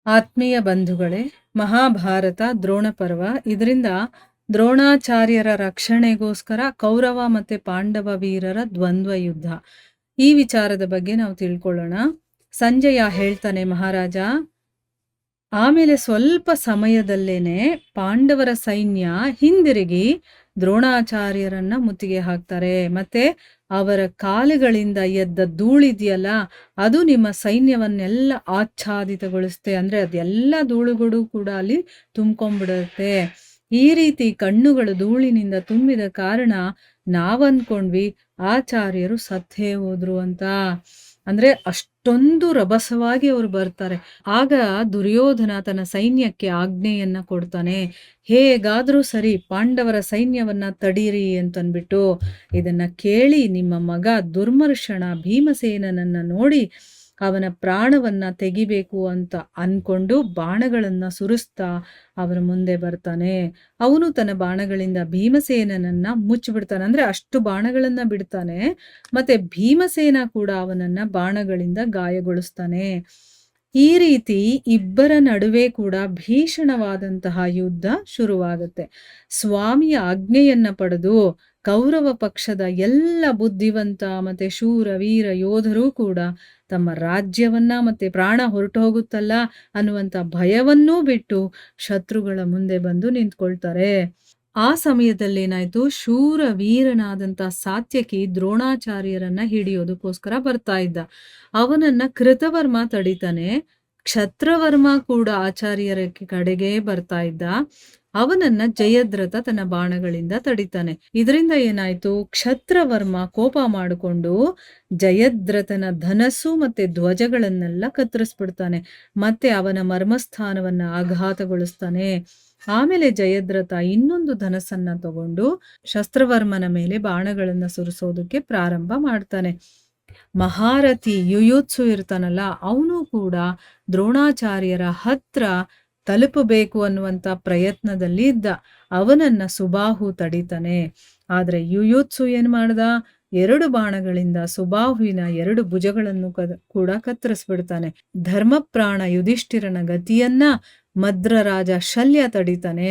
ಆತ್ಮೀಯ ಬಂಧುಗಳೇ, ಮಹಾಭಾರತ ದ್ರೋಣ ಪರ್ವ. ಇದರಿಂದ ದ್ರೋಣಾಚಾರ್ಯರ ರಕ್ಷಣೆಗೋಸ್ಕರ ಕೌರವ ಮತ್ತೆ ಪಾಂಡವ ವೀರರ ದ್ವಂದ್ವ ಯುದ್ಧ, ಈ ವಿಚಾರದ ಬಗ್ಗೆ ನಾವು ತಿಳ್ಕೊಳ್ಳೋಣ. ಸಂಜಯ ಹೇಳ್ತಾನೆ, ಮಹಾರಾಜ, ಆಮೇಲೆ ಸ್ವಲ್ಪ ಸಮಯದಲ್ಲೇನೆ ಪಾಂಡವರ ಸೈನ್ಯ ಹಿಂದಿರುಗಿ ದ್ರೋಣಾಚಾರ್ಯರನ್ನ ಮುತ್ತಿಗೆ ಹಾಕ್ತಾರೆ. ಮತ್ತೆ ಅವರ ಕಾಲುಗಳಿಂದ ಎದ್ದ ಧೂಳಿದೆಯಲ್ಲ, ಅದು ನಿಮ್ಮ ಸೈನ್ಯವನ್ನೆಲ್ಲ ಆಚ್ಛಾದಿತಗೊಳಿಸುತ್ತೆ. ಅಂದ್ರೆ ಅದೆಲ್ಲ ಧೂಳುಗಳು ಕೂಡ ಅಲ್ಲಿ ತುಂಬ್ಕೊಂಡ್ಬಿಡುತ್ತೆ. ಈ ರೀತಿ ಕಣ್ಣುಗಳು ಧೂಳಿನಿಂದ ತುಂಬಿದ ಕಾರಣ ನಾವನ್ಕೊಂಡ್ವಿ ಆಚಾರ್ಯರು ಸತ್ತೇ ಹೋದ್ರು ಅಂತ. ಅಂದ್ರೆ ಅಷ್ಟೊಂದು ರಭಸವಾಗಿ ಅವರು ಬರ್ತಾರೆ. ಆಗ ದುರ್ಯೋಧನ ತನ್ನ ಸೈನ್ಯಕ್ಕೆ ಆಜ್ಞೆಯನ್ನ ಕೊಡ್ತಾನೆ, ಹೇಗಾದ್ರೂ ಸರಿ ಪಾಂಡವರ ಸೈನ್ಯವನ್ನ ತಡೀರಿ ಅಂತನ್ಬಿಟ್ಟು. ಇದನ್ನ ಕೇಳಿ ನಿಮ್ಮ ಮಗ ದುರ್ಮರ್ಷಣ ಭೀಮಸೇನನನ್ನ ನೋಡಿ ಅವನ ಪ್ರಾಣವನ್ನ ತೆಗಿಬೇಕು ಅಂತ ಅನ್ಕೊಂಡು ಬಾಣಗಳನ್ನ ಸುರಿಸ್ತಾ ಅವನ ಮುಂದೆ ಬರ್ತಾನೆ. ಅವನು ತನ್ನ ಬಾಣಗಳಿಂದ ಭೀಮಸೇನನನ್ನ ಮುಚ್ಚಿಬಿಡ್ತಾನೆ. ಅಂದ್ರೆ ಅಷ್ಟು ಬಾಣಗಳನ್ನ ಬಿಡ್ತಾನೆ. ಮತ್ತೆ ಭೀಮಸೇನ ಕೂಡ ಅವನನ್ನ ಬಾಣಗಳಿಂದ ಗಾಯಗೊಳಿಸ್ತಾನೆ. ಈ ರೀತಿ ಇಬ್ಬರ ನಡುವೆ ಕೂಡ ಭೀಷಣವಾದಂತಹ ಯುದ್ಧ ಶುರುವಾಗುತ್ತೆ. ಸ್ವಾಮಿಯ ಆಜ್ಞೆಯನ್ನ ಪಡೆದು ಕೌರವ ಪಕ್ಷದ ಎಲ್ಲ ಬುದ್ಧಿವಂತ ಮತ್ತೆ ಶೂರ ವೀರ ಯೋಧರೂ ಕೂಡ ತಮ್ಮ ರಾಜ್ಯವನ್ನ ಮತ್ತೆ ಪ್ರಾಣ ಹೊರಟು ಹೋಗುತ್ತಲ್ಲ ಅನ್ನುವಂಥ ಭಯವನ್ನೂ ಬಿಟ್ಟು ಶತ್ರುಗಳ ಮುಂದೆ ಬಂದು ನಿಂತ್ಕೊಳ್ತಾರೆ. ಆ ಸಮಯದಲ್ಲಿ ಏನಾಯ್ತು, ಶೂರ ವೀರನಾದಂತ ಸಾತ್ಯಕಿ ದ್ರೋಣಾಚಾರ್ಯರನ್ನ ಹಿಡಿಯೋದಕ್ಕೋಸ್ಕರ ಬರ್ತಾ ಇದ್ದ. ಅವನನ್ನ ಕೃತವರ್ಮ ತಡಿತಾನೆ. ಕ್ಷತ್ರವರ್ಮ ಕೂಡ ಆಚಾರ್ಯರ ಕಡೆಗೆ ಬರ್ತಾ ಇದ್ದ. ಅವನನ್ನ ಜಯದ್ರಥ ತನ್ನ ಬಾಣಗಳಿಂದ ತಡಿತಾನೆ. ಇದರಿಂದ ಏನಾಯ್ತು, ಕ್ಷತ್ರವರ್ಮ ಕೋಪ ಮಾಡಿಕೊಂಡು ಜಯದ್ರಥನ ಧನಸ್ಸು ಮತ್ತೆ ಧ್ವಜಗಳನ್ನೆಲ್ಲ ಕತ್ತರಿಸ್ಬಿಡ್ತಾನೆ. ಮತ್ತೆ ಅವನ ಮರ್ಮಸ್ಥಾನವನ್ನ ಆಘಾತಗೊಳಿಸ್ತಾನೆ. ಆಮೇಲೆ ಜಯದ್ರಥ ಇನ್ನೊಂದು ಧನಸ್ಸನ್ನ ತಗೊಂಡು ಶಸ್ತ್ರವರ್ಮನ ಮೇಲೆ ಬಾಣಗಳನ್ನ ಸುರಿಸೋದಕ್ಕೆ ಪ್ರಾರಂಭ ಮಾಡ್ತಾನೆ. ಮಹಾರಥಿ ಯುಯುತ್ಸು ಇರ್ತಾನಲ್ಲ, ಅವನು ಕೂಡ ದ್ರೋಣಾಚಾರ್ಯರ ಹತ್ರ ತಲುಪಬೇಕು ಅನ್ನುವಂಥ ಪ್ರಯತ್ನದಲ್ಲಿ ಇದ್ದ. ಅವನನ್ನ ಸುಬಾಹು ತಡಿತಾನೆ. ಆದ್ರೆ ಯುಯುತ್ಸು ಏನ್ ಮಾಡ್ದ, 2 ಬಾಣಗಳಿಂದ ಸುಬಾಹುವಿನ 2 ಭುಜಗಳನ್ನು ಕೂಡ ಕತ್ತರಿಸ್ಬಿಡ್ತಾನೆ. ಧರ್ಮಪ್ರಾಣ ಯುಧಿಷ್ಠಿರನ ಗತಿಯನ್ನ ಮದ್ರರಾಜ ಶಲ್ಯ ತಡಿತಾನೆ.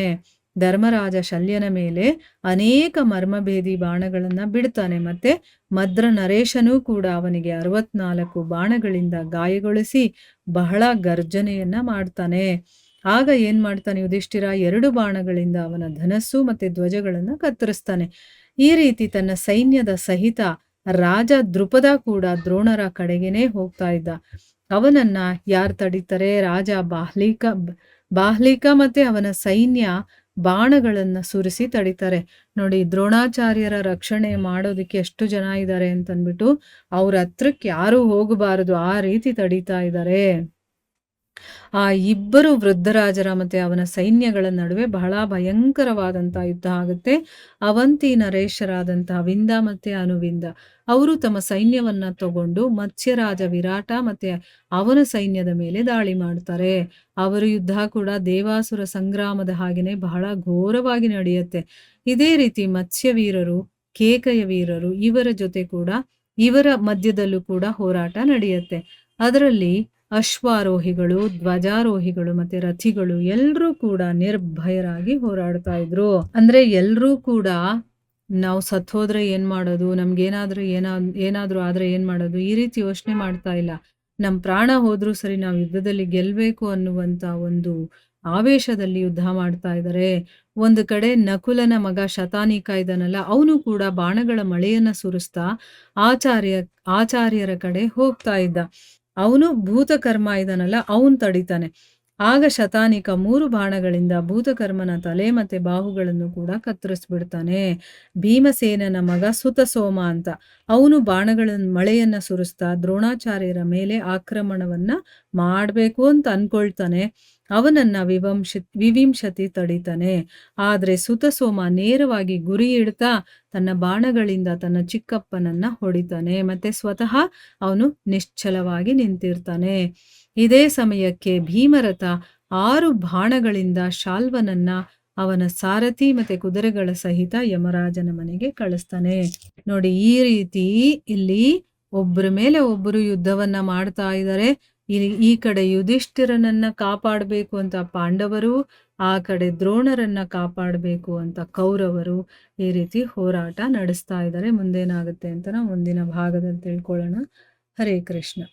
ಧರ್ಮರಾಜ ಶಲ್ಯನ ಮೇಲೆ ಅನೇಕ ಮರ್ಮಭೇದಿ ಬಾಣಗಳನ್ನ ಬಿಡ್ತಾನೆ. ಮತ್ತೆ ಮದ್ರ ನರೇಶನೂ ಕೂಡ ಅವನಿಗೆ 64 ಬಾಣಗಳಿಂದ ಗಾಯಗೊಳಿಸಿ ಬಹಳ ಗರ್ಜನೆಯನ್ನ ಮಾಡ್ತಾನೆ. ಆಗ ಏನ್ ಮಾಡ್ತಾನೆ ಯುಧಿಷ್ಠಿರ, 2 ಬಾಣಗಳಿಂದ ಅವನ ಧನಸ್ಸು ಮತ್ತೆ ಧ್ವಜಗಳನ್ನ ಕತ್ತರಿಸ್ತಾನೆ. ಈ ರೀತಿ ತನ್ನ ಸೈನ್ಯದ ಸಹಿತ ರಾಜ ದೃಪದ ಕೂಡ ದ್ರೋಣರ ಕಡೆಗೇನೆ ಹೋಗ್ತಾ ಇದ್ದ. ಅವನನ್ನ ಯಾರು ತಡೀತಾರೆ, ರಾಜ ಬಾಹ್ಲಿಕ ಮತ್ತೆ ಅವನ ಸೈನ್ಯ ಬಾಣಗಳನ್ನ ಸುರಿಸಿ ತಡಿತಾರೆ. ನೋಡಿ, ದ್ರೋಣಾಚಾರ್ಯರ ರಕ್ಷಣೆ ಮಾಡೋದಕ್ಕೆ ಎಷ್ಟು ಜನ ಇದ್ದಾರೆ ಅಂತನ್ಬಿಟ್ಟು ಅವ್ರ ಹತ್ರಕ್ಕೆ ಯಾರು ಹೋಗಬಾರದು, ಆ ರೀತಿ ತಡೀತಾ ಇದ್ದಾರೆ. ಆ ಇಬ್ಬರು ವೃದ್ಧರಾಜರ ಮತ್ತೆ ಅವನ ಸೈನ್ಯಗಳ ನಡುವೆ ಬಹಳ ಭಯಂಕರವಾದಂಥ ಯುದ್ಧ ಆಗುತ್ತೆ. ಅವಂತಿ ನರೇಶರಾದಂತಹ ವಿಂದ ಮತ್ತೆ ಅನುವಿಂದ ಅವರು ತಮ್ಮ ಸೈನ್ಯವನ್ನ ತಗೊಂಡು ಮತ್ಸ್ಯರಾಜ ವಿರಾಟ ಮತ್ತೆ ಅವನ ಸೈನ್ಯದ ಮೇಲೆ ದಾಳಿ ಮಾಡ್ತಾರೆ. ಅವರ ಯುದ್ಧ ಕೂಡ ದೇವಾಸುರ ಸಂಗ್ರಾಮದ ಹಾಗೆನೆ ಬಹಳ ಘೋರವಾಗಿ ನಡೆಯುತ್ತೆ. ಇದೇ ರೀತಿ ಮತ್ಸ್ಯವೀರರು, ಕೇಕಯ ವೀರರು ಇವರ ಜೊತೆ ಕೂಡ ಇವರ ಮಧ್ಯದಲ್ಲೂ ಕೂಡ ಹೋರಾಟ ನಡೆಯುತ್ತೆ. ಅದರಲ್ಲಿ ಅಶ್ವಾರೋಹಿಗಳು, ಧ್ವಜಾರೋಹಿಗಳು ಮತ್ತೆ ರಥಿಗಳು ಎಲ್ರೂ ಕೂಡ ನಿರ್ಭಯರಾಗಿ ಹೋರಾಡ್ತಾ ಇದ್ರು. ಅಂದ್ರೆ ಎಲ್ರೂ ಕೂಡ ನಾವು ಸತ್ತೋದ್ರೆ ಏನ್ ಮಾಡೋದು, ನಮ್ಗೇನಾದ್ರೂ ಏನಾದ್ರೂ ಆದ್ರೆ ಏನ್ ಮಾಡೋದು, ಈ ರೀತಿ ಯೋಚನೆ ಮಾಡ್ತಾ ಇಲ್ಲ. ನಮ್ ಪ್ರಾಣ ಹೋದ್ರೂ ಸರಿ, ನಾವು ಯುದ್ಧದಲ್ಲಿ ಗೆಲ್ಬೇಕು ಅನ್ನುವಂತ ಒಂದು ಆವೇಶದಲ್ಲಿ ಯುದ್ಧ ಮಾಡ್ತಾ ಇದ್ದಾರೆ. ಒಂದು ಕಡೆ ನಕುಲನ ಮಗ ಶತಾನೀಕ ಇದ್ದಾನಲ್ಲ, ಅವನು ಕೂಡ ಬಾಣಗಳ ಮಳೆಯನ್ನ ಸುರಿಸ್ತಾ ಆಚಾರ್ಯರ ಕಡೆ ಹೋಗ್ತಾ ಇದ್ದ. ಅವನು ಭೂತಕರ್ಮ ಇದಾನಲ್ಲ, ಅವನ್ ತಡಿತಾನೆ. ಆಗ ಶತಾನಿಕ 3 ಬಾಣಗಳಿಂದ ಭೂತಕರ್ಮನ ತಲೆ ಮತ್ತೆ ಬಾಹುಗಳನ್ನು ಕೂಡ ಕತ್ತರಿಸ್ಬಿಡ್ತಾನೆ. ಭೀಮಸೇನನ ಮಗ ಸುತಸೋಮ ಅಂತ ಅವನು ಮಳೆಯನ್ನ ಸುರಿಸ್ತಾ ದ್ರೋಣಾಚಾರ್ಯರ ಮೇಲೆ ಆಕ್ರಮಣವನ್ನ ಮಾಡ್ಬೇಕು ಅಂತ ಅನ್ಕೊಳ್ತಾನೆ. ಅವನನ್ನ ವಿವಿಂಶತಿ ತಡಿತಾನೆ. ಆದ್ರೆ ಸುತಸೋಮ ನೇರವಾಗಿ ಗುರಿ ಇಡ್ತಾ ತನ್ನ ಬಾಣಗಳಿಂದ ತನ್ನ ಚಿಕ್ಕಪ್ಪನನ್ನ ಹೊಡಿತಾನೆ. ಮತ್ತೆ ಸ್ವತಃ ಅವನು ನಿಶ್ಚಲವಾಗಿ ನಿಂತಿರ್ತಾನೆ. ಇದೇ ಸಮಯಕ್ಕೆ ಭೀಮರಥ 6 ಬಾಣಗಳಿಂದ ಶಾಲ್ವನನ್ನ ಅವನ ಸಾರಥಿ ಮತ್ತೆ ಕುದುರೆಗಳ ಸಹಿತ ಯಮರಾಜನ ಮನೆಗೆ ಕಳಿಸ್ತಾನೆ. ನೋಡಿ, ಈ ರೀತಿ ಇಲ್ಲಿ ಒಬ್ಬರ ಮೇಲೆ ಒಬ್ಬರು ಯುದ್ಧವನ್ನ ಮಾಡ್ತಾ ಇದ್ದಾರೆ. ಈ ಕಡೆ ಯುಧಿಷ್ಠಿರನನ್ನ ಕಾಪಾಡಬೇಕು ಅಂತ ಪಾಂಡವರು, ಆ ಕಡೆ ದ್ರೋಣರನ್ನ ಕಾಪಾಡಬೇಕು ಅಂತ ಕೌರವರು ಈ ರೀತಿ ಹೋರಾಟ ನಡೆಸ್ತಾ ಇದ್ದಾರೆ. ಮುಂದೇನಾಗುತ್ತೆ ಅಂತ ನಾವು ಮುಂದಿನ ಭಾಗದಲ್ಲಿ ತಿಳ್ಕೊಳ್ಳೋಣ. ಹರೇ ಕೃಷ್ಣ.